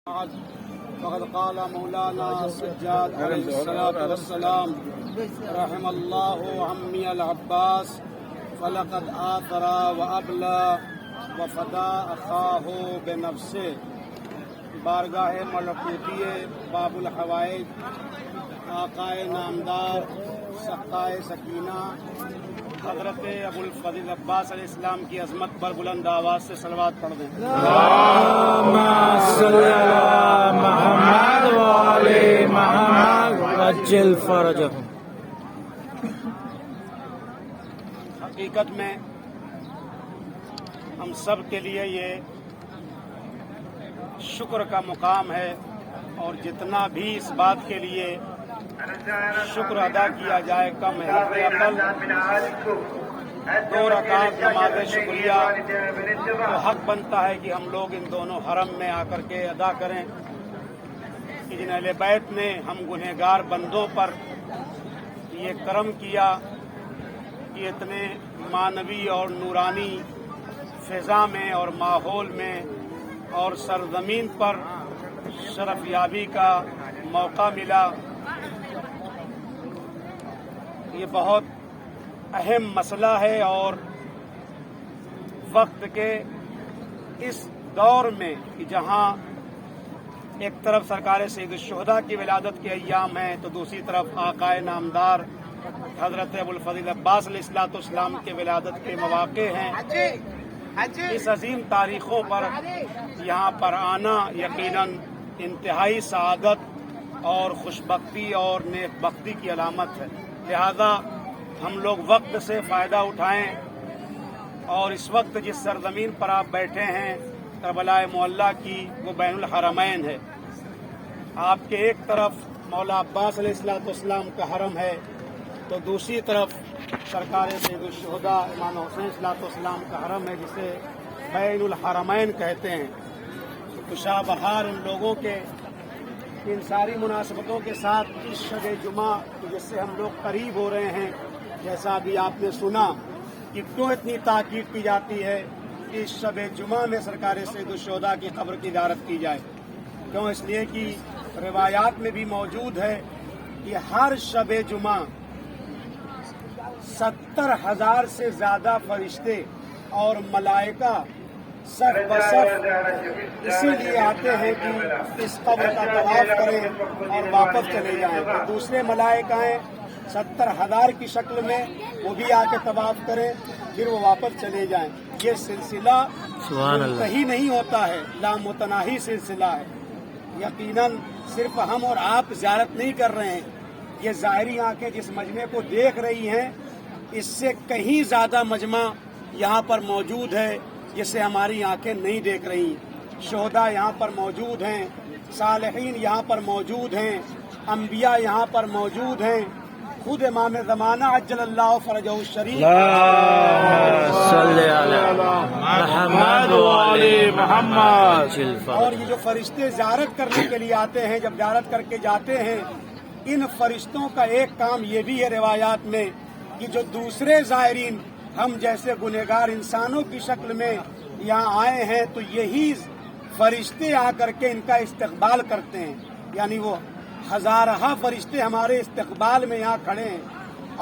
فقد قال مولانا سجاد علیہ الصلوۃ والسلام رحم اللہ عمی العباس فلقد آثر وابلى وفدا اخاہ بنفسه. بارگاہ ملکوتی باب الحوائج آقائے نامدار سقائے سکینہ حضرت ابو الفضل عباس علیہ السلام کی عظمت پر بلند آواز سے صلوات پڑھ دیں. اللهم صل على محمد وآل محمد وعجل فرجهم. حقیقت میں ہم سب کے لیے یہ شکر کا مقام ہے، اور جتنا بھی اس بات کے لیے شکر ادا کیا جائے کم ہے. عقل 2 رکعت نماز شکریہ تو حق بنتا ہے کہ ہم لوگ ان دونوں حرم میں آ کر کے ادا کریں کہ جن اہل بیت نے ہم گنہگار بندوں پر یہ کرم کیا کہ اتنے معنوی اور نورانی فضا میں اور ماحول میں اور سرزمین پر شرف یابی کا موقع ملا. یہ بہت اہم مسئلہ ہے، اور وقت کے اس دور میں کہ جہاں ایک طرف سرکار سید الشہداء کی ولادت کے ایام ہیں تو دوسری طرف آقائے نامدار حضرت ابو الفضل عباس علیہ السلام کے ولادت کے مواقع ہیں. اس عظیم تاریخوں پر یہاں پر آنا یقیناً انتہائی سعادت اور خوشبختی اور نیک بختی کی علامت ہے. لہذا ہم لوگ وقت سے فائدہ اٹھائیں، اور اس وقت جس سرزمین پر آپ بیٹھے ہیں کربلا معلیٰ کی وہ بین الحرمین ہے. آپ کے ایک طرف مولا عباس علیہ السلام کا حرم ہے تو دوسری طرف سرکار سید الشہداء امام حسین علیہ السلام کا حرم ہے، جسے بین الحرمین کہتے ہیں. تو شاہ بہار ان لوگوں کے ان ساری مناسبتوں کے ساتھ اس شب جمعہ جس سے ہم لوگ قریب ہو رہے ہیں، جیسا ابھی آپ نے سنا کہ کیوں اتنی تاکید کی جاتی ہے کہ اس شب جمعہ میں سرکار سید الشہداء کی قبر کی زیارت کی جائے. کیوں؟ اس لیے کہ روایات میں بھی موجود ہے کہ ہر شب جمعہ 70,000 سے زیادہ فرشتے اور ملائکہ صف بصف اسی لیے آتے ہیں کہ اس قبر کا طواف کریں اور واپس چلے جائیں. تو دوسرے ملائکہ ہیں 70,000 کی شکل میں، وہ بھی آ کے طواف کریں پھر وہ واپس چلے جائیں. یہ سلسلہ منتہی نہیں ہوتا ہے، لامتناہی سلسلہ ہے. یقیناً صرف ہم اور آپ زیارت نہیں کر رہے ہیں، یہ ظاہری آنکھیں جس مجمع کو دیکھ رہی ہیں اس سے کہیں زیادہ مجمع یہاں پر موجود ہے جسے ہماری آنکھیں نہیں دیکھ رہی. شہداء یہاں پر موجود ہیں، صالحین یہاں پر موجود ہیں، انبیاء یہاں پر موجود ہیں، خود امام زمانہ عجل اللہ فرجہ الشریف صلی علی محمد وآل محمد. اور یہ جو فرشتے زیارت کرنے کے لیے آتے ہیں، جب زیارت کر کے جاتے ہیں، ان فرشتوں کا ایک کام یہ بھی ہے روایات میں کہ جو دوسرے زائرین ہم جیسے گنہگار انسانوں کی شکل میں یہاں آئے ہیں تو یہی فرشتے آ کر کے ان کا استقبال کرتے ہیں. یعنی وہ ہزارہ فرشتے ہمارے استقبال میں یہاں کھڑے ہیں،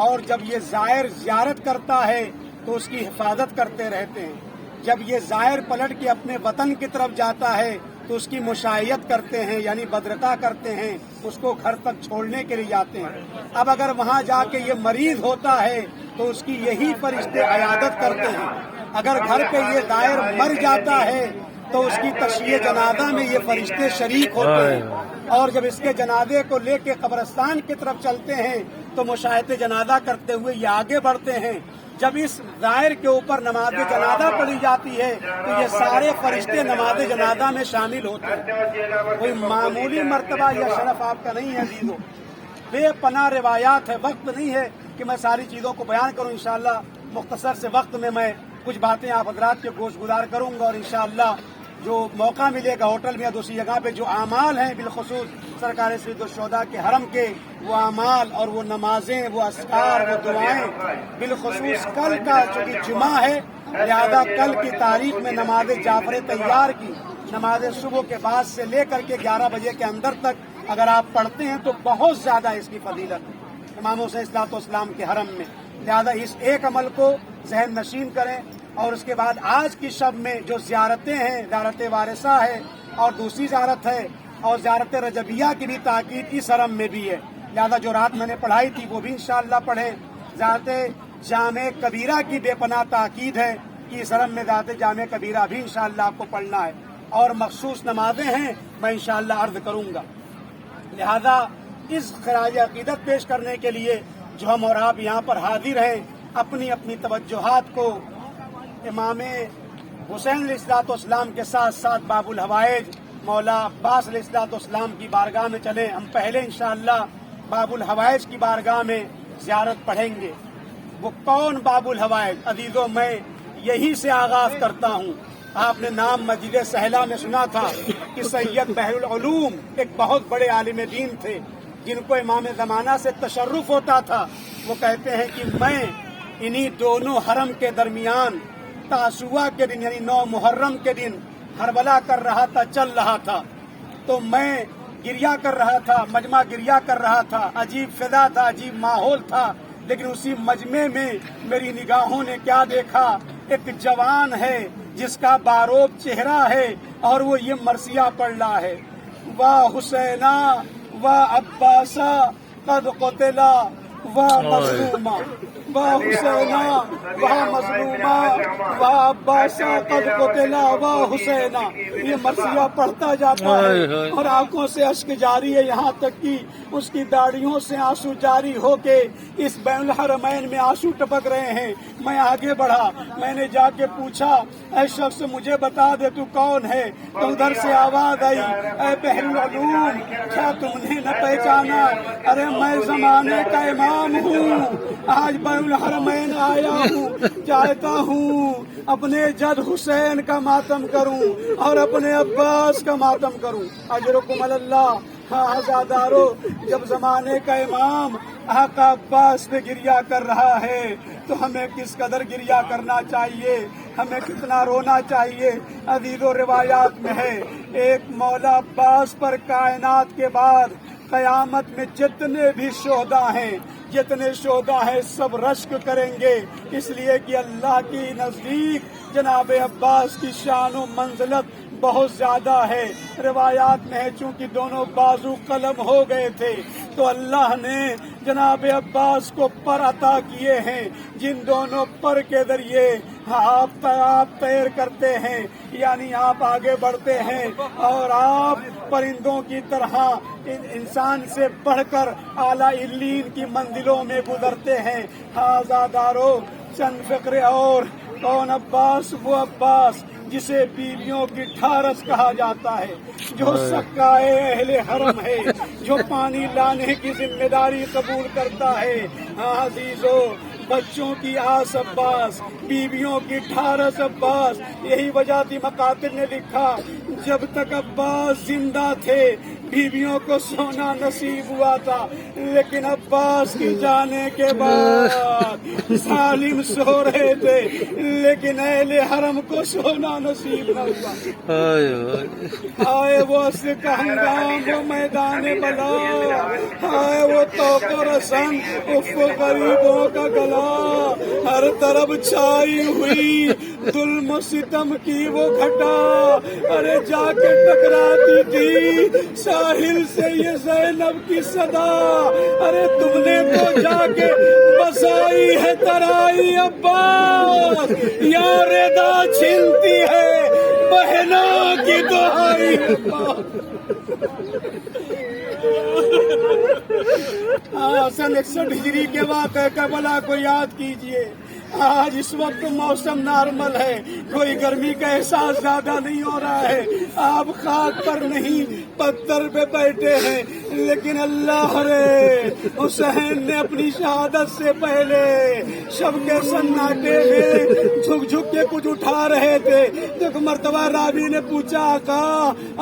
اور جب یہ زائر زیارت کرتا ہے تو اس کی حفاظت کرتے رہتے ہیں. جب یہ زائر پلٹ کے اپنے وطن کی طرف جاتا ہے تو اس کی مشائیت کرتے ہیں، یعنی بدرقہ کرتے ہیں، اس کو گھر تک چھوڑنے کے لیے جاتے ہیں. اب اگر وہاں جا کے یہ مریض ہوتا ہے تو اس کی یہی فرشتے عیادت کرتے ہیں. اگر گھر پہ یہ زائر مر جاتا ہے تو اس کی تشییع جنازہ میں یہ فرشتے شریک ہوتے ہیں، اور جب اس کے جنازے کو لے کے قبرستان کی طرف چلتے ہیں تو مشاہدہ جنازہ کرتے ہوئے یہ آگے بڑھتے ہیں. جب اس زائر کے اوپر نماز جنازہ پڑھی جاتی ہے تو یہ سارے فرشتے نماز جنازہ میں شامل ہوتے ہیں. کوئی معمولی مرتبہ یا شرف آپ کا نہیں ہے عزیزو، بے پناہ روایات ہے. وقت نہیں ہے کہ میں ساری چیزوں کو بیان کروں. انشاءاللہ مختصر سے وقت میں کچھ باتیں آپ حضرات کے گوش گزار کروں گا، اور انشاءاللہ جو موقع ملے گا ہوٹل میں یا دوسری جگہ پہ جو اعمال ہیں بالخصوص سرکار سید الشہداء کے حرم کے وہ اعمال اور وہ نمازیں، وہ اذکار، وہ دعائیں، بالخصوص کل کا چونکہ جمعہ ہے لہذا کل کی تاریخ میں نماز جعفر طیار کی نماز صبح کے بعد سے لے کر کے 11 بجے کے اندر تک اگر آپ پڑھتے ہیں تو بہت زیادہ اس کی فضیلت ہے امام حسین صلوات والسلام کے حرم میں. لہذا اس ایک عمل کو ذہن نشین کریں. اور اس کے بعد آج کی شب میں جو زیارتیں ہیں، زیارت وارثہ ہے اور دوسری زیارت ہے، اور زیارت رجبیہ کی بھی تاکید اس حرم میں بھی ہے. لہذا جو رات میں نے پڑھائی تھی وہ بھی انشاءاللہ پڑھیں. زیارت جامع کبیرہ کی بے پناہ تاکید ہے کہ اس حرم میں زیارت جامع کبیرہ بھی انشاءاللہ آپ کو پڑھنا ہے، اور مخصوص نمازیں ہیں میں انشاءاللہ عرض کروں گا. لہذا اس خراج عقیدت پیش کرنے کے لیے جو ہم اور آپ یہاں پر حاضر ہیں، اپنی اپنی توجہات کو امام حسین علیہ الصلوۃ والسلام کے ساتھ ساتھ باب الحوائج مولا عباس علیہ الصلوۃ والسلام کی بارگاہ میں چلیں. ہم پہلے انشاءاللہ باب الحوائج کی بارگاہ میں زیارت پڑھیں گے. وہ کون باب الحوائج؟ عزیزو، میں یہی سے آغاز کرتا ہوں. آپ نے نام مسجد سہلا میں سنا تھا کہ سید بحر العلوم ایک بہت بڑے عالم دین تھے جن کو امام زمانہ سے تشرف ہوتا تھا. وہ کہتے ہیں کہ میں انہی دونوں حرم کے درمیان تاسوعہ کے دن یعنی 9 محرم کے دن ہربلا کر رہا تھا، چل رہا تھا، تو میں گریہ کر رہا تھا، مجمع گریہ کر رہا تھا. عجیب فضا تھا، عجیب ماحول تھا. لیکن اسی مجمع میں میری نگاہوں نے کیا دیکھا؟ ایک جوان ہے جس کا باروب چہرہ ہے اور وہ یہ مرثیہ پڑھ رہا ہے: واہ حسینا واہ عباسا قد قتلا واہ مظلوما، واہ حسینا واہ مظلوما واہ عباسا قد قتلا واہ حسینا. یہ مرثیہ پڑھتا جاتا ہے اور آنکھوں سے اشک جاری ہے، یہاں تک کہ اس کی داڑھیوں سے آنسو جاری ہو کے اس بین الحرمین میں آنسو ٹپک رہے ہیں. میں آگے بڑھا، میں نے جا کے پوچھا: اے شخص مجھے بتا دے تو کون ہے؟ تو ادھر سے آواز آئی: اے بحر العلوم، کیا تم نے نہ پہچانا؟ ارے میں زمانے کا امام ہوں، آج بین الحرمین آیا ہوں، چاہتا ہوں اپنے جد حسین کا ماتم کروں اور اپنے عباس کا ماتم کروں. اجرکم اللہ. ہاں ہزادارو، جب زمانے کا امام آقا عباس پہ گریہ کر رہا ہے تو ہمیں کس قدر گریہ کرنا چاہیے، ہمیں کتنا رونا چاہیے. عزیزو، روایات میں ہے ایک مولا عباس پر کائنات کے بعد قیامت میں جتنے بھی شہداء ہیں، جتنے شہداء ہیں، سب رشک کریں گے، اس لیے کہ اللہ کی نزدیک جناب عباس کی شان و منزلت بہت زیادہ ہے. روایات میں ہے چونکہ دونوں بازو قلم ہو گئے تھے تو اللہ نے جناب عباس کو پر عطا کیے ہیں، جن دونوں پر کے ذریعے آپ تیر کرتے ہیں، یعنی آپ آگے بڑھتے ہیں اور آپ پرندوں کی طرح انسان سے بڑھ کر اعلیٰ علیین کی منزلوں میں گزرتے ہیں. آزادارو، چند فقرے اور. کون عباس؟ وہ عباس جسے بیویوں کی ٹھارس کہا جاتا ہے، جو سقائے اہل حرم ہے، جو پانی لانے کی ذمہ داری قبول کرتا ہے. عزیزو، بچوں کی آس عباس، بیویوں کی ٹھارس عباس. یہی وجہ تھی مقاتل نے لکھا: جب تک عباس زندہ تھے بیویوں کو سونا نصیب ہوا تھا، لیکن عباس کی جانے کے بعد ظالم سو رہے تھے لیکن اہل حرم کو سونا نصیب نہ ہوا. آئے وہ عصر کا ہنگام، وہ میدان بلا، آئے وہ توق و رسن، اف غریبوں کا گلا. ہر طرف چھائی ہوئی ظلم و ستم کی وہ گھٹا، ارے جا کے ٹکراتی تھی ساحل سے یہ زینب کی صدا. ارے تم نے تو جا کے بسائی ہے ترائی عباس، یا ردا چھنتی ہے بہنا کی دعائی عباس. سن 61 ہجری کے واقعہ کربلا کو یاد کیجئے. آج اس وقت موسم نارمل ہے، کوئی گرمی کا احساس زیادہ نہیں ہو رہا ہے، آپ خاک پر نہیں پتھر پہ بیٹھے ہیں، لیکن اللہ رے حسین نے اپنی شہادت سے پہلے شب کے سناٹے میں جھک جھک کے کچھ اٹھا رہے تھے. ایک مرتبہ راوی نے پوچھا آقا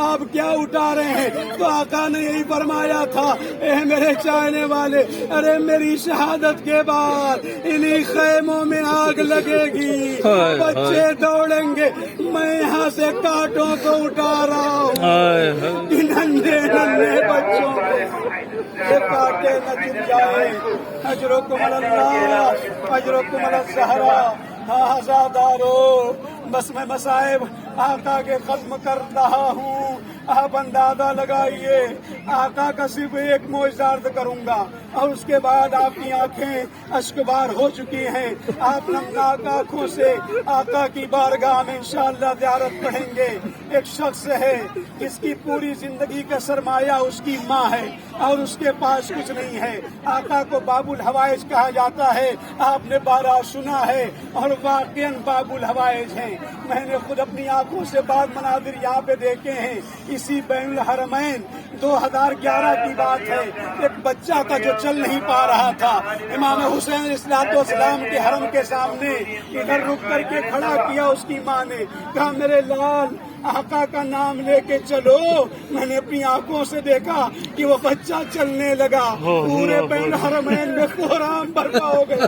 آپ کیا اٹھا رہے ہیں؟ تو آقا نے یہی فرمایا تھا اے میرے چاہنے والے، ارے میری شہادت کے بعد انہی خیموں میں آگ لگے گی، بچے دوڑیں گے، میں یہاں سے کانٹوں کو اٹھا رہا ہوں. ننھے ننھے بچوں کو یہ کانٹے نہ چن جائے. اجرکم اللہ اجرکم الزہرا. آزادارو بس میں مصائب آقا کے ختم کر رہا ہوں. آپ اندازہ لگائیے آقا کا صرف ایک معجزہ عرض کروں گا اور اس کے بعد آپ کی آنکھیں اشکبار ہو چکی ہیں. آپ نمناک آنکھوں سے آقا کی بارگاہ میں انشاءاللہ زیارت پڑھیں گے. ایک شخص ہے جس کی پوری زندگی کا سرمایہ اس کی ماں ہے اور اس کے پاس کچھ نہیں ہے. آقا کو باب الحوائج کہا جاتا ہے. آپ نے بارہ سنا ہے اور واقعاً باب الحوائج ہیں. میں نے خود اپنی آنکھوں سے بعض مناظر یہاں پہ دیکھے ہیں. اسی بین الحرمین 2011 کی بات ہے. ایک بچہ تھا جو چل نہیں پا رہا تھا. امام حسین علیہ السلام کے حرم کے سامنے ادھر رک کر کے کھڑا کیا. اس کی ماں نے کہا میرے لال آقا کا نام لے کے چلو. میں نے اپنی آنکھوں سے دیکھا کہ وہ بچہ چلنے لگا. پورے بین الحرمین میں کوہرام برپا ہو گیا.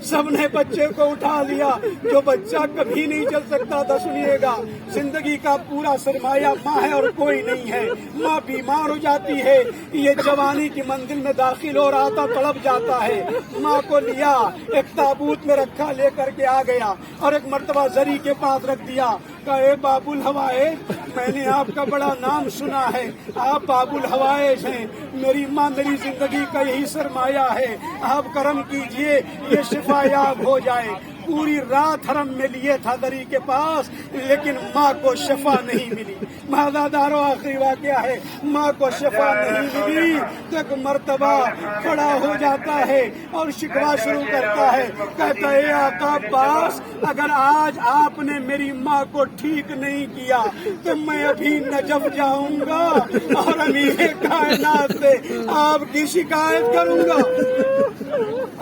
سب نے بچے کو اٹھا لیا. جو بچہ کبھی نہیں چل سکتا تھا سنیے گا زندگی کا پورا سرمایہ ماں ہے اور کوئی نہیں ہے. ماں بیمار ہو جاتی ہے، یہ جوانی کی منزل میں داخل ہو رہا تھا، تڑپ جاتا ہے. ماں کو لیا ایک تابوت میں رکھا، لے کر کے آ گیا اور ایک مرتبہ زری کے پاس رکھ دیا. کہا اے باب الحوائج میں نے آپ کا بڑا نام سنا ہے، آپ باب الحوائج ہیں. میری ماں میری زندگی کا یہی سرمایہ ہے، آپ کرم کیجئے یہ شفا یاب ہو جائے. پوری رات حرم میں لیے تھا دری کے پاس لیکن ماں کو شفا نہیں ملی. مادادارو آخری واقعہ ہے، ماں کو شفا نہیں ملی تو ایک مرتبہ کھڑا ہو جاتا ہے اور شکوہ شروع کرتا ہے. کہتا ہے آقا عباس اگر آج آپ نے میری ماں کو ٹھیک نہیں کیا تو میں ابھی نجف جاؤں گا اور امیر کائنات سے آپ کی شکایت کروں گا.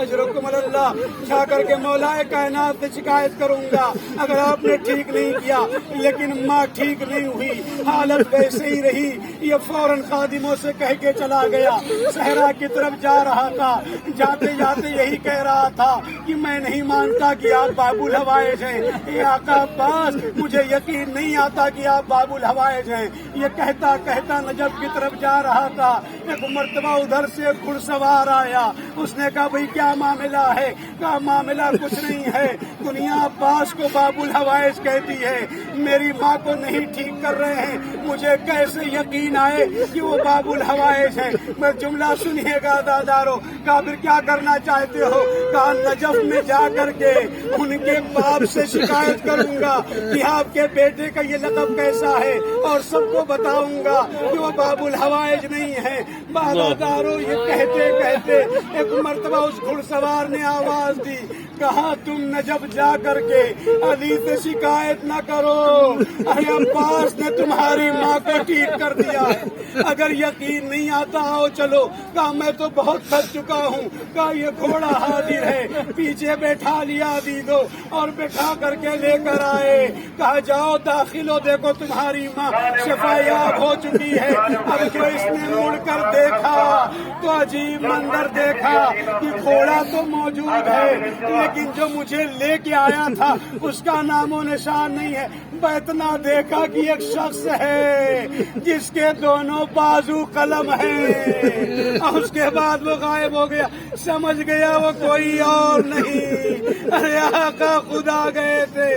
اجرکم اللہ جا کر کے مولا کائنات سے شکایت کروں گا اگر آپ نے ٹھیک نہیں کیا. لیکن ماں ٹھیک نہیں ہوئی، حالت ویسے ہی رہی. یہ فوراً خادموں سے کہہ کے چلا گیا. صحرا کی طرف جا رہا تھا، جاتے جاتے یہی کہہ رہا تھا کہ میں نہیں مانتا کہ آپ باب الحوائج ہیں. اے آقا عباس مجھے یقین نہیں آتا کہ آپ باب الحوائج ہیں. یہ کہتا کہتا نجف کی طرف جا رہا تھا. ایک مرتبہ ادھر سے ایک گھڑ سوار آیا. اس نے کہا بھئی کیا معاملہ ہے؟ کہا معاملہ کچھ نہیں ہے، دنیا عباس کو باب الحوائج کہتی ہے، میری ماں کو نہیں ٹھیک کر رہے ہیں، مجھے کیسے یقین آئے کہ وہ باب الحوائج ہیں؟ میں جملہ سنیے گا دادارو. کہا پھر کیا کرنا چاہتے ہو؟ کہا نجف میں جا کر کے ان کے باپ سے شکایت کروں گا کہ آپ کے بیٹے کا یہ لقب کیسا ہے اور سب کو بتاؤں گا کہ وہ باب الحوائج نہیں ہے. دادارو یہ کہتے کہتے ایک مرتبہ اس گھڑ سوار نے آواز دی، کہا تم نجف جا کر کے علی سے شکایت نہ کرو، ارے عباس نے تمہاری ماں کو ٹھیک کر دیا ہے. اگر یقین نہیں آتا آؤ چلو. کہا میں تو بہت تھک چکا ہوں. کہا یہ گھوڑا حاضر ہے. پیچھے بیٹھا لیا دیدو اور بٹھا کر کے لے کر آئے. کہا جاؤ داخل ہو، دیکھو تمہاری ماں شفا یاب ہو چکی ہے. اب جو اس نے مڑ کر دیکھا تو عجیب منظر دیکھا کہ گھوڑا تو موجود ہے لیکن جو مجھے لے کے آیا تھا اس کا نام و نشان نہیں ہے. اتنا دیکھا کہ ایک شخص ہے جس کے دونوں بازو قلم ہیں اور اس کے بعد وہ غائب ہو گیا. سمجھ گیا وہ کوئی اور نہیں، ارے آقا خدا گئے تھے.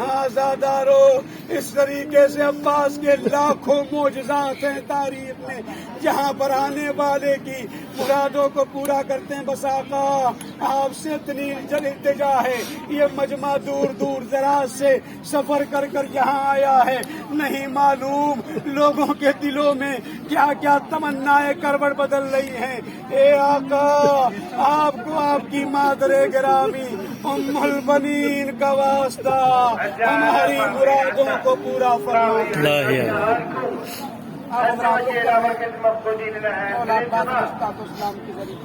آزادارو اس طریقے سے عباس کے لاکھوں معجزات ہیں تاریخ میں جہاں پر آنے والے کی مرادوں کو پورا کرتے ہیں. بس آقا آپ سے اتنی التجا ہے، یہ مجمع دور دور دراز سے سفر کر کر یہاں آیا ہے، نہیں معلوم لوگوں کے دلوں میں کیا کیا تمنائیں کروڑ بدل رہی ہیں. اے آقا آپ کو آپ کی مادر گرامی ام البنین کا واسطہ ہماری مرادوں کو پورا فرمائے. آپ حضرات کے ذریعے 9 لاکھ بات اسلام کے ذریعے